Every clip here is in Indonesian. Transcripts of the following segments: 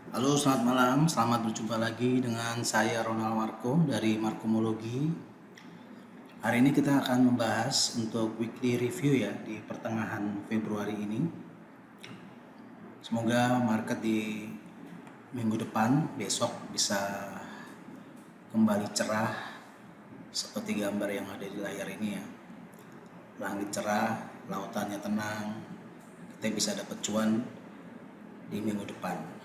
Halo, selamat malam. Selamat berjumpa lagi dengan saya Ronald Marco dari Markomologi. Hari ini kita akan membahas untuk weekly review ya di pertengahan Februari ini. Semoga market di minggu depan besok bisa kembali cerah seperti gambar yang ada di layar ini ya. Langit cerah, lautannya tenang, kita bisa dapat cuan di minggu depan.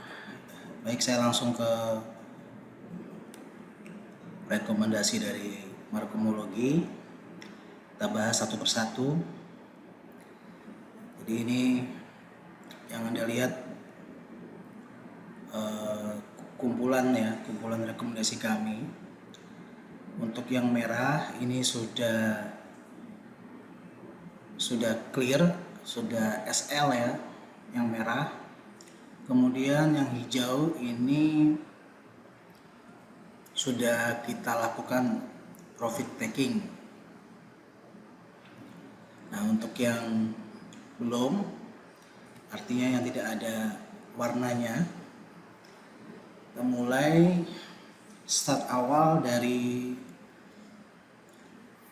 Baik, saya langsung ke rekomendasi dari Markomologi. Kita bahas satu persatu. Jadi ini yang Anda lihat kumpulan rekomendasi kami. Untuk yang merah ini sudah clear, sudah SL ya, yang merah. Kemudian yang hijau ini sudah kita lakukan profit taking. Nah, untuk yang belum, artinya yang tidak ada warnanya, kita mulai start awal dari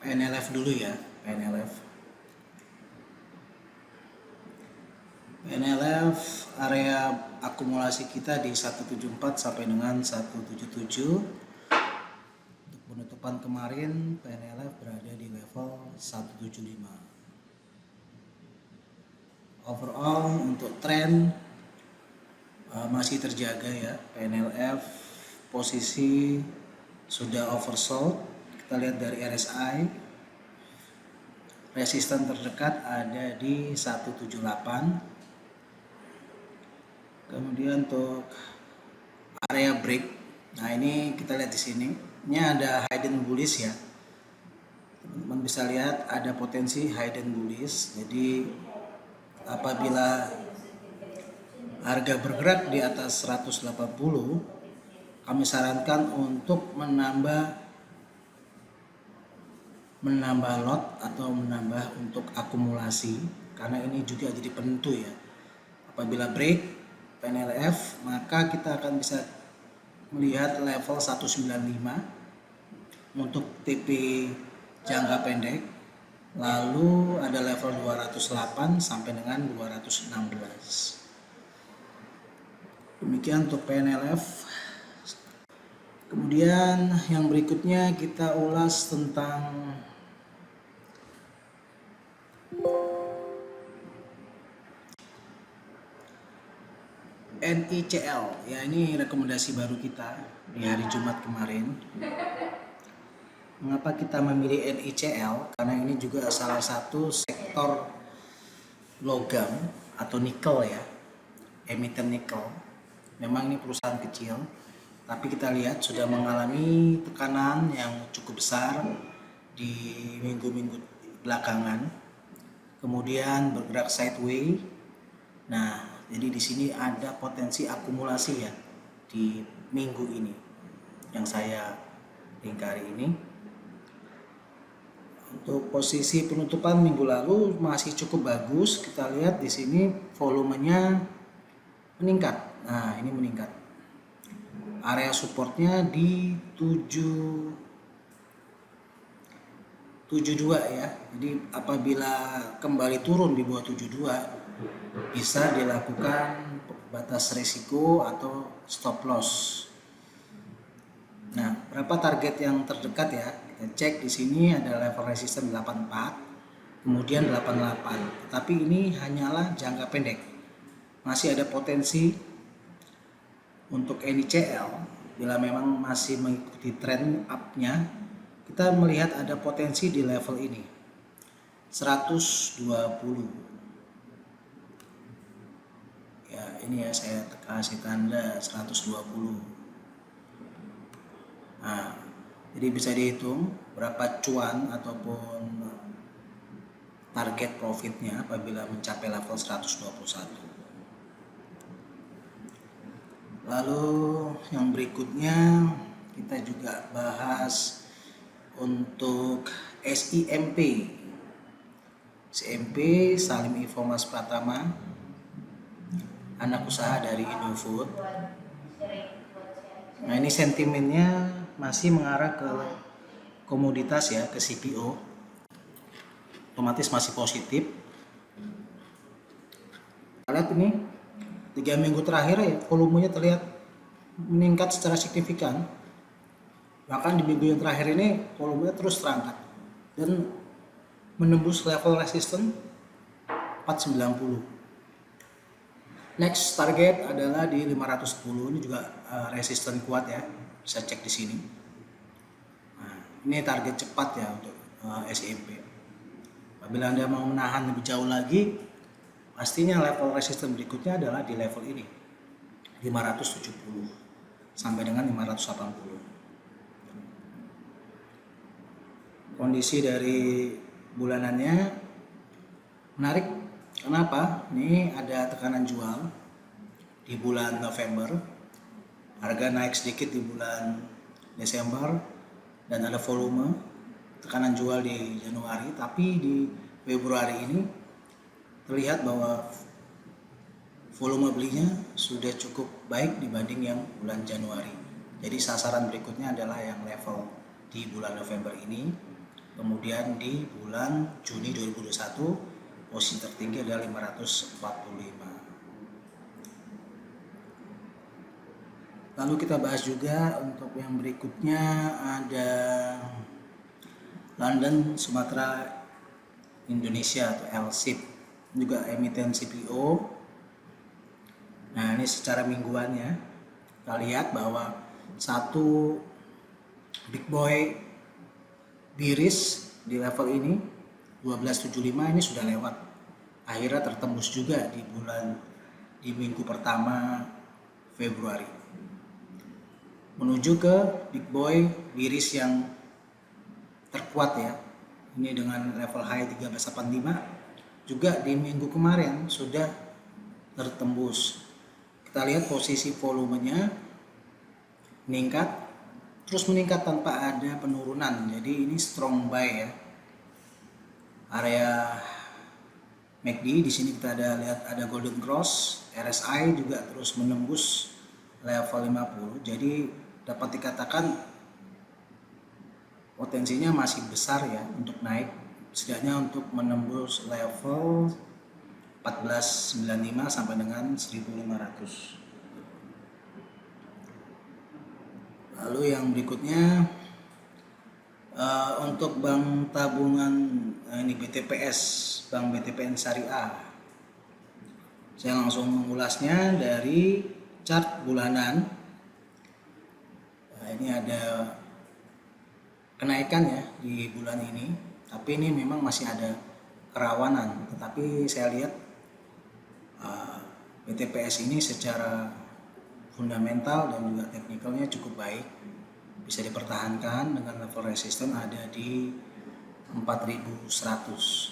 PNLF dulu ya. PNLF area akumulasi kita di 174 sampai dengan 177. Untuk penutupan kemarin PNLF berada di level 175. Overall untuk tren masih terjaga ya. PNLF posisi sudah oversold. Kita lihat dari RSI, resisten terdekat ada di 178. Kemudian untuk area break, nah ini kita lihat di sini, ini ada hidden bullish ya. Teman-teman bisa lihat ada potensi hidden bullish. Jadi apabila harga bergerak di atas 180, kami sarankan untuk menambah lot atau menambah untuk akumulasi, karena ini juga jadi penentu ya. Apabila break PNLF, maka kita akan bisa melihat level 195 untuk TP jangka pendek. Lalu ada level 208 sampai dengan 216. Demikian untuk PNLF. Kemudian yang berikutnya kita ulas tentang NICL ya. Ini rekomendasi baru kita di hari Jumat kemarin. Mengapa kita memilih NICL? Karena ini juga salah satu sektor logam atau nikel ya, emiten nikel. Memang ini perusahaan kecil, tapi kita lihat sudah mengalami tekanan yang cukup besar di minggu-minggu belakangan. Kemudian bergerak sideways. Nah, jadi di sini ada potensi akumulasi ya di minggu ini yang saya lingkari ini. Untuk posisi penutupan minggu lalu masih cukup bagus. Kita lihat di sini volumenya meningkat. Nah, ini meningkat. Area supportnya di 72 ya. Jadi apabila kembali turun di bawah 72 bisa dilakukan batas risiko atau stop loss. Nah, berapa target yang terdekat ya? Kita cek di sini ada level resisten 84, kemudian 88. Tapi ini hanyalah jangka pendek. Masih ada potensi untuk NICL bila memang masih mengikuti tren up-nya. Kita melihat ada potensi di level ini 120 ya. Ini ya, saya kasih tanda 120. Nah, jadi bisa dihitung berapa cuan ataupun target profitnya apabila mencapai level 121. Lalu yang berikutnya kita juga bahas untuk SIMP. Salim Info Mas Pratama, anak usaha dari Indofood. Nah, ini sentimennya masih mengarah ke komoditas ya, ke CPO, otomatis masih positif. Lihat ini 3 minggu terakhir ya, volumenya terlihat meningkat secara signifikan. Bahkan di minggu yang terakhir ini volumenya terus terangkat dan menembus level resisten 490. Next target adalah di 510, ini juga resisten kuat ya, bisa cek di sini. Nah, ini target cepat ya untuk SIMP. Apabila Anda mau menahan lebih jauh lagi, pastinya level resisten berikutnya adalah di level ini, 570 sampai dengan 580. Kondisi dari bulanannya menarik. Kenapa? Ini ada tekanan jual di bulan November, harga naik sedikit di bulan Desember, dan ada volume tekanan jual di Januari. Tapi di Februari ini terlihat bahwa volume belinya sudah cukup baik dibanding yang bulan Januari. Jadi sasaran berikutnya adalah yang level di bulan November ini. Kemudian di bulan Juni 2021 posisi tertinggi adalah 545. Lalu kita bahas juga untuk yang berikutnya ada London Sumatera Indonesia atau LSIP, juga emiten CPO. Nah, ini secara mingguan ya, kita lihat bahwa satu big boy biris di level ini 1275 ini sudah lewat, akhirnya tertembus juga di minggu pertama Februari, menuju ke big boy biris yang terkuat ya, ini dengan level high 1385 juga di minggu kemarin sudah tertembus. Kita lihat posisi volumenya meningkat, terus meningkat tanpa ada penurunan, jadi ini strong buy ya. Area MACD di sini kita lihat ada golden cross, RSI juga terus menembus level 50, jadi dapat dikatakan potensinya masih besar ya untuk naik, setidaknya untuk menembus level 1495 sampai dengan 1500. Lalu yang berikutnya untuk bank tabungan, ini BTPS, Bank BTPN Syariah. Saya langsung mengulasnya dari chart bulanan. Nah, ini ada kenaikan ya di bulan ini, tapi ini memang masih ada kerawanan. Tetapi saya lihat BTPS ini secara fundamental dan juga teknikalnya cukup baik, bisa dipertahankan dengan level resisten ada di 4100.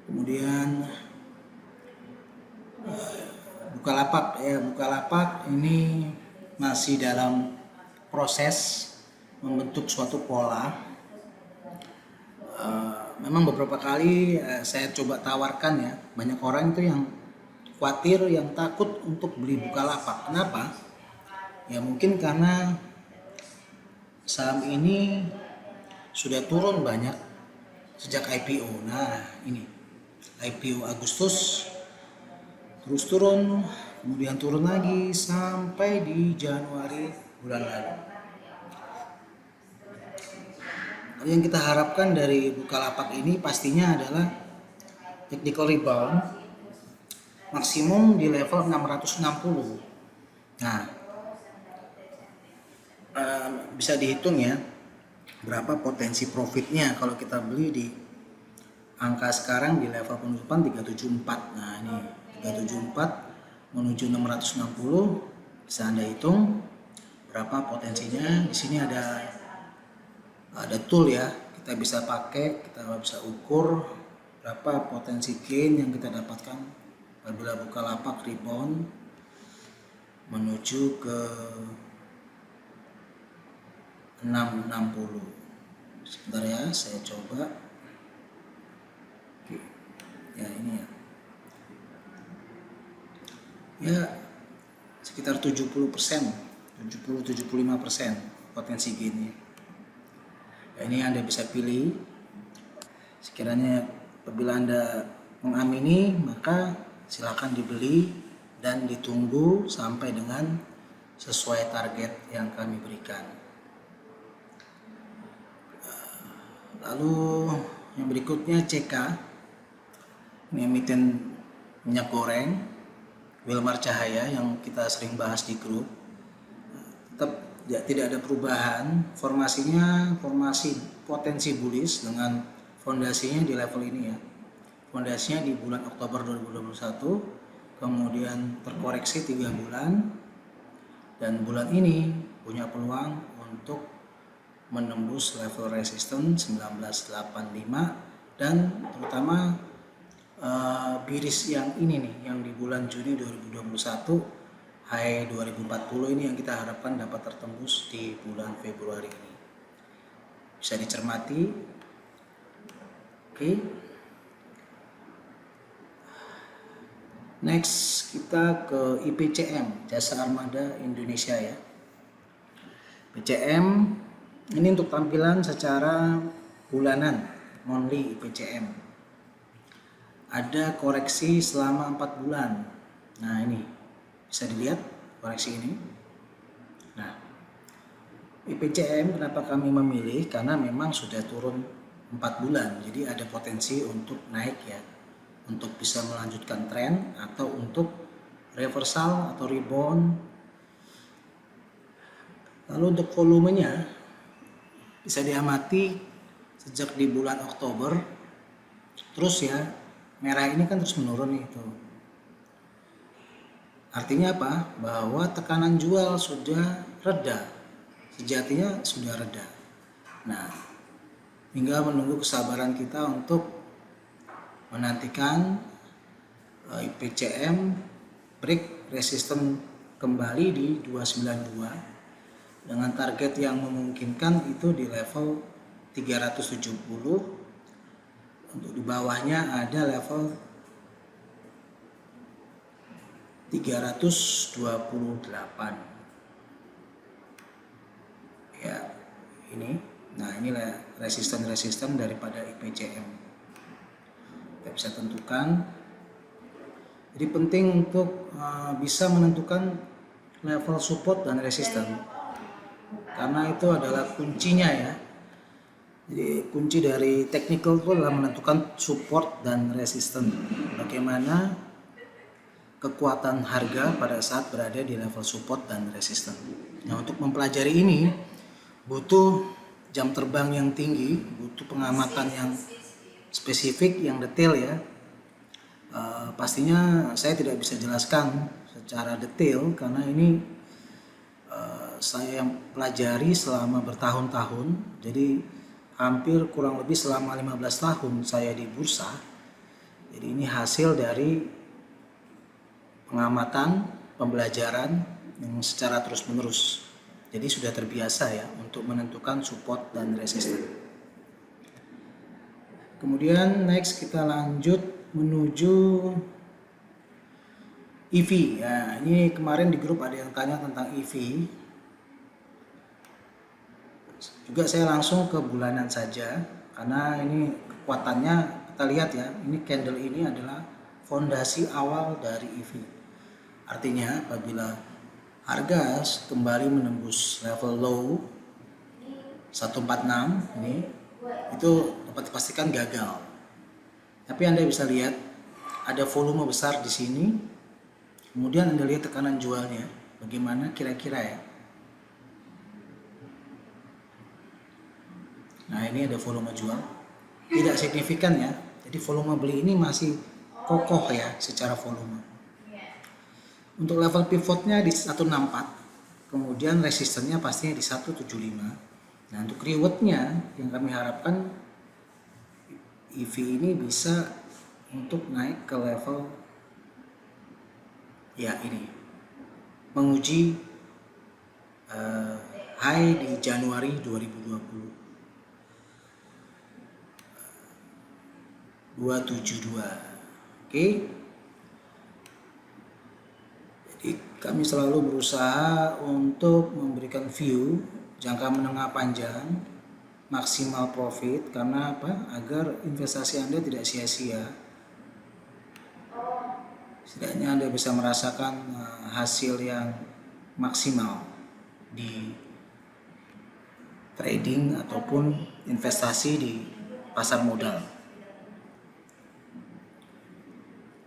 Kemudian Bukalapak ini masih dalam proses membentuk suatu pola. Memang beberapa kali saya coba tawarkan ya, banyak orang itu yang khawatir, yang takut untuk beli Bukalapak. Kenapa? Ya mungkin karena saham ini sudah turun banyak sejak IPO. Nah, ini IPO Agustus terus turun, kemudian turun lagi sampai di Januari bulan lalu. Yang kita harapkan dari Bukalapak ini pastinya adalah technical rebound maksimum di level 660. Nah, bisa dihitung ya berapa potensi profitnya kalau kita beli di angka sekarang di level penutupan 374. Nah, ini 374 menuju 660, bisa Anda hitung berapa potensinya. Di sini ada tool ya, kita bisa pakai, kita bisa ukur berapa potensi gain yang kita dapatkan apabila Bukalapak rebound menuju ke 660. Sebentar ya, saya coba. Oke. Ya, ini ya. Ya, sekitar 70%, 70-75% potensi gainnya. Nah, ini Anda bisa pilih. Sekiranya apabila Anda mengamini, maka silakan dibeli dan ditunggu sampai dengan sesuai target yang kami berikan. Lalu yang berikutnya CK, ini emiten minyak goreng Wilmar Cahaya yang kita sering bahas di grup. Tetap tidak ada perubahan, formasinya formasi potensi bullish dengan fondasinya di level ini ya. Fondasinya di bulan Oktober 2021, kemudian terkoreksi 3 bulan, dan bulan ini punya peluang untuk menembus level resisten 1985 dan terutama biris yang ini nih, yang di bulan Juni 2021 high 2040 ini yang kita harapkan dapat tertembus di bulan Februari ini. Bisa dicermati. Oke. Next kita ke IPCM, Jasa Armada Indonesia ya. IPCM ini untuk tampilan secara bulanan, monthly IPCM. Ada koreksi selama 4 bulan. Nah, ini bisa dilihat koreksi ini. Nah, IPCM kenapa kami memilih? Karena memang sudah turun 4 bulan, jadi ada potensi untuk naik ya, untuk bisa melanjutkan tren atau untuk reversal atau rebound. Lalu untuk volumenya bisa diamati sejak di bulan Oktober, terus ya, merah ini kan terus menurun nih tuh. Artinya apa? Bahwa tekanan jual sudah reda, sejatinya sudah reda. Nah, tinggal menunggu kesabaran kita untuk menantikan IPCM break resisten kembali di 292 dengan target yang memungkinkan itu di level 370. Untuk di bawahnya ada level 328 ya, ini. Nah, inilah resisten daripada IPCM kita bisa tentukan. Jadi penting untuk bisa menentukan level support dan resisten, karena itu adalah kuncinya ya. Jadi kunci dari technical itu adalah menentukan support dan resisten. Bagaimana kekuatan harga pada saat berada di level support dan resisten. Nah, untuk mempelajari ini butuh jam terbang yang tinggi, butuh pengamatan yang spesifik, yang detail ya. Pastinya saya tidak bisa jelaskan secara detail karena ini saya pelajari selama bertahun-tahun. Jadi hampir kurang lebih selama 15 tahun saya di bursa. Jadi ini hasil dari pengamatan, pembelajaran yang secara terus-menerus. Jadi sudah terbiasa ya untuk menentukan support dan resisten. Kemudian next kita lanjut menuju EV. Ya, ini kemarin di grup ada yang tanya tentang EV. Juga saya langsung ke bulanan saja karena ini kekuatannya kita lihat ya, ini candle ini adalah fondasi awal dari EV. Artinya apabila harga kembali menembus level low 146 ini, itu dapat dipastikan gagal. Tapi Anda bisa lihat ada volume besar di sini. Kemudian Anda lihat tekanan jualnya bagaimana kira-kira ya. Nah, ini ada volume jual, tidak signifikan ya. Jadi volume beli ini masih kokoh ya secara volume. Untuk level pivotnya di 164, kemudian resistennya pastinya di 175. Nah, untuk rewardnya yang kami harapkan EV ini bisa untuk naik ke level ya ini, menguji high di Januari 2020 272. Oke. Jadi kami selalu berusaha untuk memberikan view jangka menengah panjang maksimal profit, karena apa? Agar investasi Anda tidak sia-sia. Setidaknya Anda bisa merasakan hasil yang maksimal di trading ataupun investasi di pasar modal.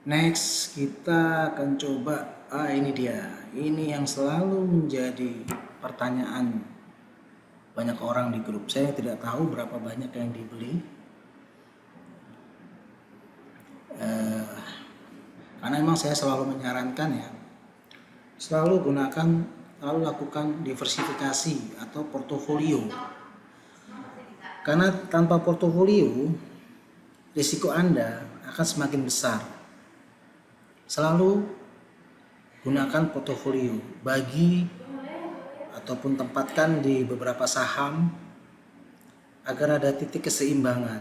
Next, kita akan coba, ini dia. Ini yang selalu menjadi pertanyaan banyak orang di grup. Saya tidak tahu berapa banyak yang dibeli. Karena memang saya selalu menyarankan ya, selalu lakukan diversifikasi atau portofolio. Karena tanpa portofolio, risiko Anda akan semakin besar. Selalu gunakan portofolio, bagi ataupun tempatkan di beberapa saham agar ada titik keseimbangan.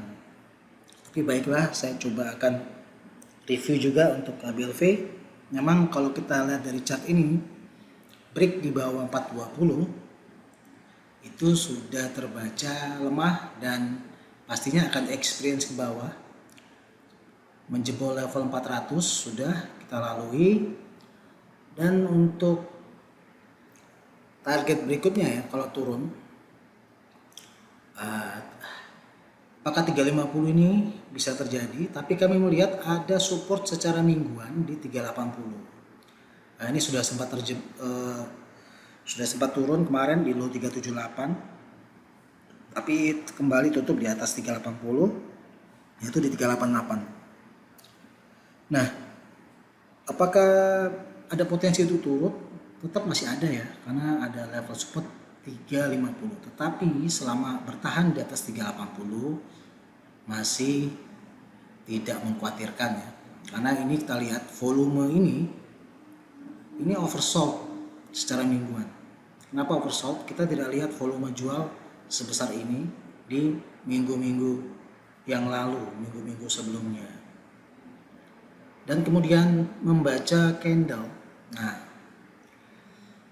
Tapi baiklah, saya coba akan review juga untuk KBLV. Memang kalau kita lihat dari chart ini, break di bawah 420 itu sudah terbaca lemah dan pastinya akan experience ke bawah. Menjebol level 400 sudah kita lalui. Dan untuk target berikutnya ya, kalau turun, apakah 350 ini bisa terjadi, tapi kami melihat ada support secara mingguan di 380. Nah, ini sudah sempat turun kemarin di low 378, tapi kembali tutup di atas 380, yaitu di 388. Nah, apakah ada potensi untuk turun? Tetap masih ada ya, karena ada level support 350. Tetapi selama bertahan di atas 380 masih tidak mengkhawatirkan ya. Karena ini kita lihat volume ini oversold secara mingguan. Kenapa oversold? Kita tidak lihat volume jual sebesar ini di minggu-minggu yang lalu, minggu-minggu sebelumnya. Dan kemudian membaca candle. Nah,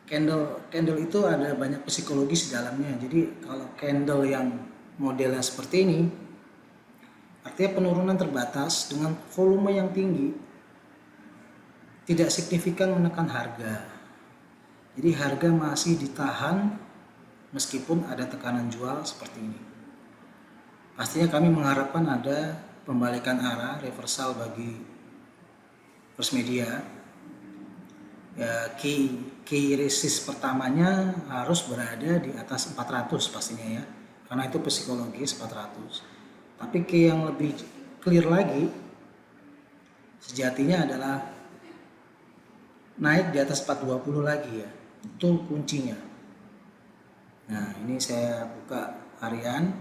candle itu ada banyak psikologis di dalamnya. Jadi kalau candle yang modelnya seperti ini, artinya penurunan terbatas dengan volume yang tinggi, tidak signifikan menekan harga. Jadi harga masih ditahan meskipun ada tekanan jual seperti ini. Pastinya kami mengharapkan ada pembalikan arah, reversal bagi First Media. Ya, key resist pertamanya harus berada di atas 400 pastinya ya, karena itu psikologis 400. Tapi key yang lebih clear lagi sejatinya adalah naik di atas 420 lagi ya, itu kuncinya. Nah, ini saya buka harian.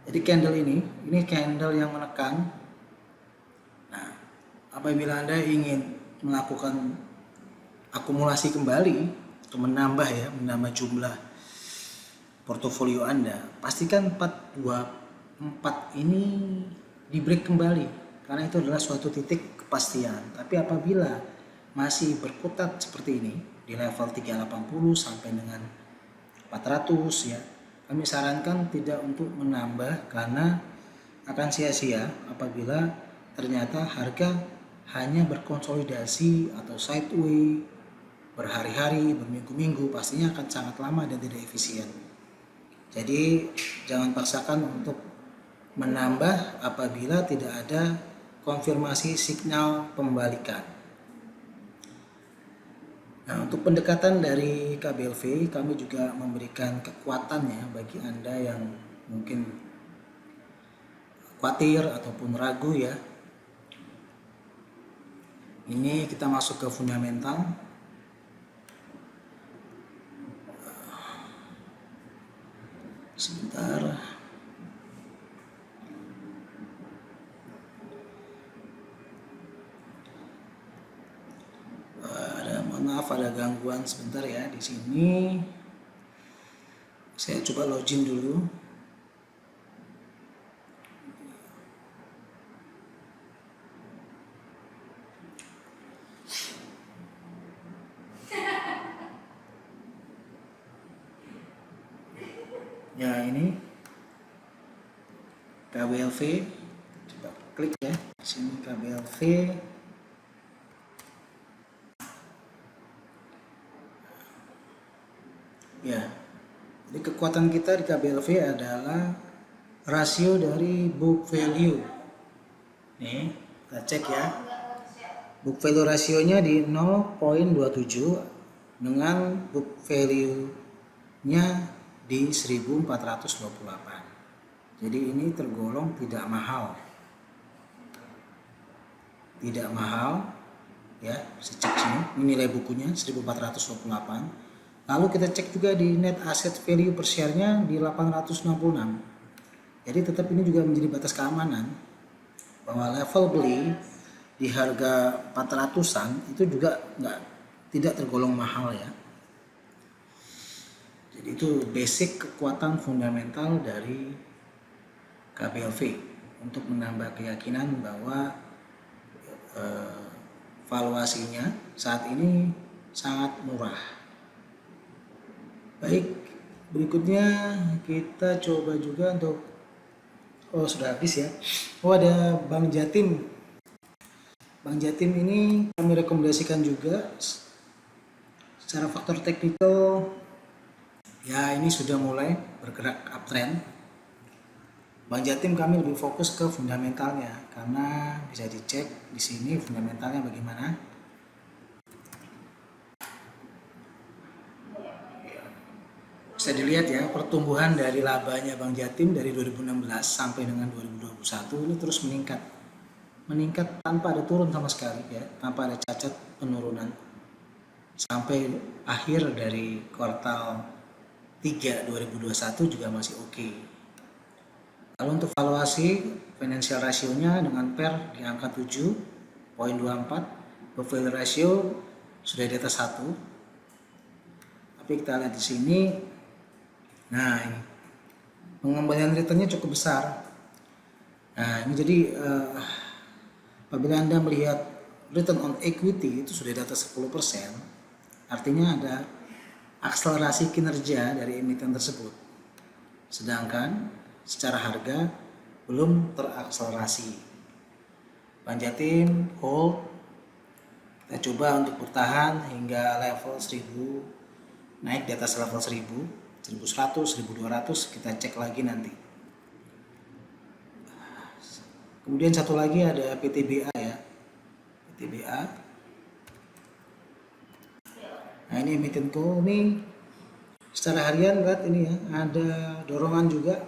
Jadi candle ini candle yang menekan. Nah, apabila Anda ingin melakukan akumulasi kembali atau menambah jumlah portofolio Anda, pastikan 424 ini di break kembali, karena itu adalah suatu titik kepastian. Tapi apabila masih berkutat seperti ini di level 380 sampai dengan 400 ya, kami sarankan tidak untuk menambah, karena akan sia-sia apabila ternyata harga hanya berkonsolidasi atau sideway berhari-hari, berminggu-minggu, pastinya akan sangat lama dan tidak efisien. Jadi jangan paksakan untuk menambah apabila tidak ada konfirmasi sinyal pembalikan. Nah, untuk pendekatan dari KBLV, kami juga memberikan kekuatan ya bagi Anda yang mungkin khawatir ataupun ragu ya. Ini kita masuk ke fundamental. Sebentar. Maaf, ada gangguan sebentar ya di sini. Saya coba login dulu. Ya, ini KBLV, coba klik ya sini KBLV. Ya, jadi kekuatan kita di KBLV adalah rasio dari book value. Nih, kita cek ya. Book value rasionya di 0,27 dengan book value-nya di 1428. Jadi ini tergolong tidak mahal. Tidak mahal ya, saya cek sini. Ini nilai bukunya 1428. Lalu kita cek juga di net asset value per share-nya di 866. Jadi tetap ini juga menjadi batas keamanan bahwa level beli di harga 400-an itu juga tidak tergolong mahal ya. Jadi itu basic kekuatan fundamental dari KBLV untuk menambah keyakinan bahwa valuasinya saat ini sangat murah. Baik, berikutnya kita coba juga untuk sudah habis ya. Ada Bank Jatim. Bank Jatim ini kami rekomendasikan juga secara faktor teknikal ya, ini sudah mulai bergerak uptrend. Bank Jatim kami lebih fokus ke fundamentalnya karena bisa dicek di sini fundamentalnya bagaimana. Bisa dilihat ya, pertumbuhan dari labanya Bank Jatim dari 2016 sampai dengan 2021 ini terus meningkat tanpa ada turun sama sekali ya, tanpa ada cacat penurunan sampai akhir dari kuartal 3 2021 juga masih oke. Lalu untuk valuasi financial ratio-nya dengan PER di angka 7,24, book value ratio sudah di atas 1. Tapi kita lihat di sini, nah ini pengembalian return-nya cukup besar. Nah ini jadi apabila Anda melihat return on equity itu sudah di atas 10%, artinya ada akselerasi kinerja dari emiten tersebut. Sedangkan secara harga belum terakselerasi. Bank Jatim hold, kita coba untuk bertahan hingga level 1000, naik di atas level 1000, 1100, 1200, kita cek lagi nanti. Kemudian satu lagi ada PTBA ya, PTBA. Nah ini emiten co ini secara harian lihat ini ya, ada dorongan juga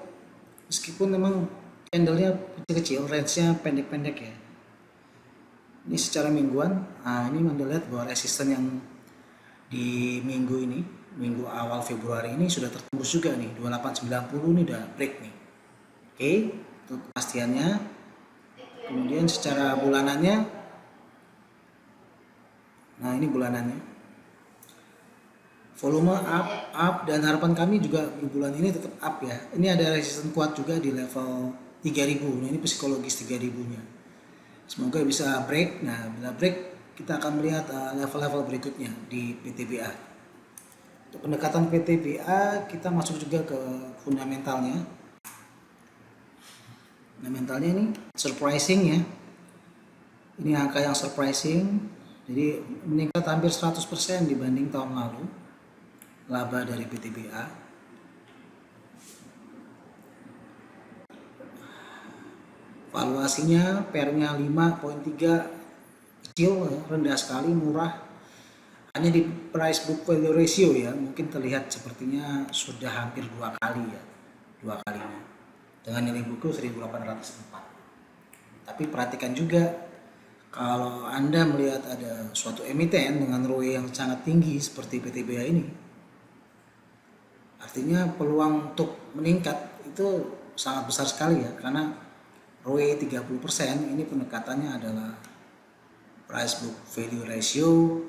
meskipun memang candlenya kecil-kecil, range-nya pendek-pendek ya. Ini secara mingguan, nah ini Anda lihat bahwa resisten yang di minggu ini, minggu awal Februari ini sudah tertembus juga nih, 2890 ini udah break nih. Oke, itu kepastiannya. Kemudian secara bulanannya, nah ini bulanannya, volume up dan harapan kami juga di bulan ini tetap up ya. Ini ada resisten kuat juga di level 3000. Nah ini psikologis 3000-nya. Semoga bisa break. Nah bila break kita akan melihat level-level berikutnya di PTBA. Untuk pendekatan PTBA kita masuk juga ke fundamentalnya. Fundamentalnya ini surprising ya. Ini angka yang surprising. Jadi meningkat hampir 100% dibanding tahun lalu. Laba dari PTBA. Valuasinya PER-nya 5,3, kecil, rendah sekali, murah. Hanya di price book value ratio ya, mungkin terlihat sepertinya sudah hampir 2 kali ya, 2 kalinya. Dengan nilai buku 1804. Tapi perhatikan juga kalau Anda melihat ada suatu emiten dengan ROE yang sangat tinggi seperti PTBA ini, artinya peluang untuk meningkat itu sangat besar sekali ya, karena ROE 30% ini pendekatannya adalah price book value ratio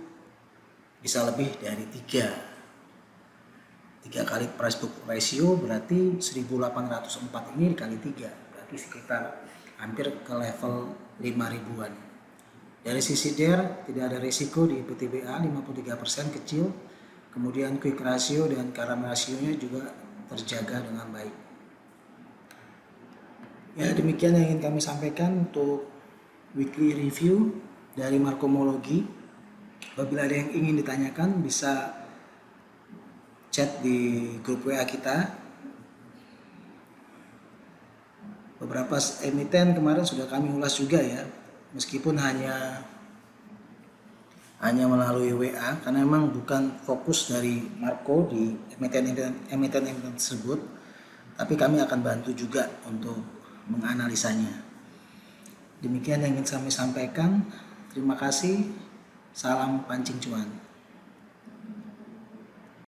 bisa lebih dari 3 kali price book ratio, berarti 1804 ini dikali 3 berarti sekitar hampir ke level 5.000-an. Dari sisi DER tidak ada risiko di PTBA, 53% kecil. Kemudian quick ratio dan current ratio-nya juga terjaga dengan baik. Ya, demikian yang ingin kami sampaikan untuk weekly review dari Markomologi. Apabila ada yang ingin ditanyakan bisa chat di grup WA kita. Beberapa emiten kemarin sudah kami ulas juga ya, meskipun hanya melalui WA karena memang bukan fokus dari Marco di emiten tersebut, tapi kami akan bantu juga untuk menganalisanya. Demikian yang ingin kami sampaikan. Terima kasih. Salam pancing cuan.